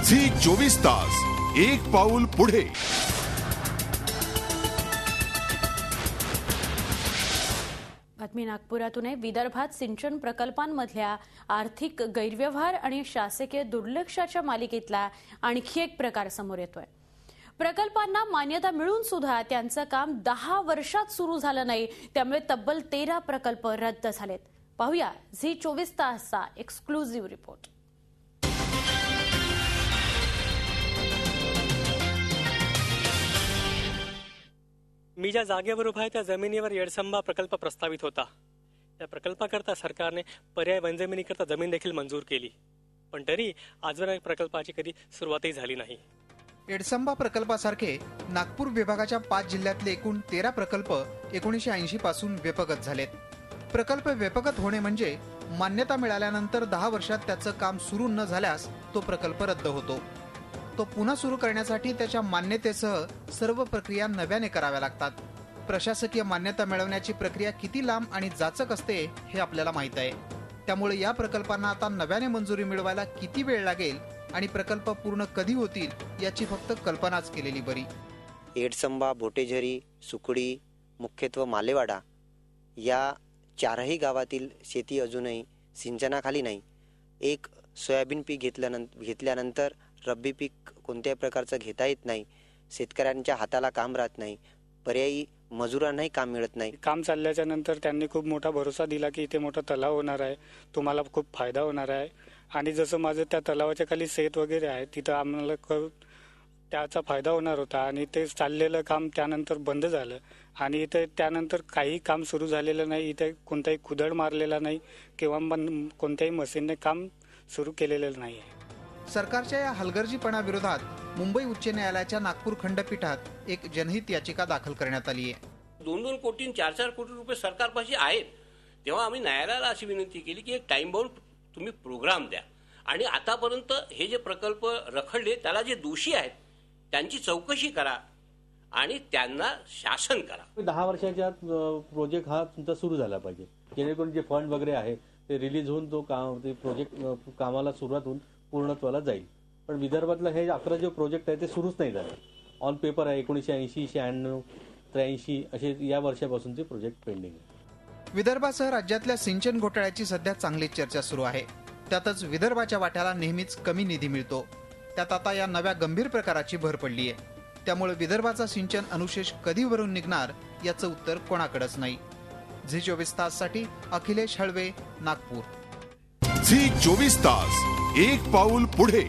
Zee 24 तास, एक पाऊल पुढे। बातमी नागपुरातून आहे। विदर्भात सिंचन प्रकल्पांमधल्या आर्थिक गैरव्यवहार आणि शासकीय दुर्लक्षाच्या मालिकेतला आणखी एक प्रकार समोर येतोय। प्रकल्पांना मान्यता मिळून सुद्धा त्यांचं काम 10 वर्षात सुरू झालं नाही, त्यामुळे तब्बल 13 प्रकल्प रद्द झालेत। पाहूया झी 24 तासचा एक्सक्लुझिव्ह रिपोर्ट। मी ज्या जागेवर उभा आहे त्या जमिनीवर येडसंबा प्रकल्प प्रस्तावित होता। त्या प्रकल्पाकरता सरकारने पर्याय वनजमिनीकरता जमीन देखील मंजूर केली, पण तरी आजवर प्रकल्पाची कधी सुरुवातही झाली नाही। येडसंबा प्रकल्पासारखे नागपूर विभागाच्या 5 जिल्ह्यातले एकूण 13 प्रकल्प 1980 पासून व्यपगत झालेत। प्रकल्प व्यपगत होणे म्हणजे मान्यता मिळाल्यानंतर 10 वर्षात त्याचं काम सुरू न झाल्यास तो प्रकल्प रद्द होतो। तो पुन्हा सुरू करण्यासाठी त्याच्या मान्यतेसह सर्व प्रक्रिया नव्याने कराव्या लागतात। प्रशासकीय मान्यता मिळवण्याची प्रक्रिया किती लांब आणि जाचक असते हे आपल्याला माहित आहे। त्यामुळे या प्रकल्पांना आता नव्याने मंजुरी मिळवायला किती वेळ लागेल आणि प्रकल्प पूर्ण कधी होतील याची फक्त कल्पनाच केलेली बरी। येडसंबा, भोटेझरी, सुकडी, मुख्यत्वे मालेवाडा या 4ही गावातील शेती अजूनही सिंचनाखाली नाही। एक सोयाबीन पीक घेतल्यानंतर रब्बी पीक कोणत्याही प्रकारचं घेता येत नाही। शेतकऱ्यांच्या हाताला काम राहत नाही, पर्यायी मजुरांनाही काम मिळत नाही। काम चालल्याच्या नंतर त्यांनी खूप मोठा भरोसा दिला की इथे मोठा तलाव होणार आहे, तुम्हाला खूप फायदा होणार आहे। आणि जसं माझं त्या तलावाच्या खाली शेत वगैरे आहे, तिथं आम्हाला त्याचा फायदा होणार होता आणि ते चाललेलं काम त्यानंतर बंद झालं आणि इथे त्यानंतर काही काम सुरू झालेलं नाही। इथे कोणताही खुदड मारलेला नाही किंवा कोणत्याही मशीनने काम सुरू केलेलं नाही आहे। सरकारच्या या हलगर्जीपणाविरोधात मुंबई उच्च न्यायालयाच्या नागपूर खंडपीठात एक जनहित याचिका दाखल करण्यात आली आहे। 2-2 कोटी 4-4 कोटी रुपये सरकारपाशी आहेत, तेव्हा आम्ही न्यायालयाला अशी विनंती केली की एक टाइम बाउंड तुम्ही प्रोग्राम द्या आणि आतापर्यंत हे जे प्रकल्प रखडले त्याला जे दोषी आहेत त्यांची चौकशी करा आणि त्यांना शासन करा। 10 वर्षाच्या प्रोजेक्ट हा तुमचा सुरू झाला पाहिजे, जेणेकरून जे फंड वगैरे आहे ते रिलीज होऊन तो प्रोजेक्ट कामाला सुरुवात होऊन पूर्णत्वाला जाईल। पण विदर्भातलं हे 11 जे प्रोजेक्ट आहे ते सुरूच नाही झालं। ऑन पेपर आहे 1980, 96, 83 असे या वर्षापासूनचे प्रोजेक्ट पेंडिंग आहे। विदर्भासह राज्यातल्या सिंचन घोटाळ्याची सध्या चांगलीच चर्चा सुरू आहे। त्यातच विदर्भाच्या वाट्याला नेहमीच कमी निधी मिळतो, त्यात आता या नव्या गंभीर प्रकाराची भर पडली आहे। त्यामुळे विदर्भाचा सिंचन अनुशेष कधी भरून निघणार याचं उत्तर कोणाकडेच नाही। झी 24 ताससाठी अखिलेश हळवे, नागपूर। झी 24 तास, एक पाऊल पुढे।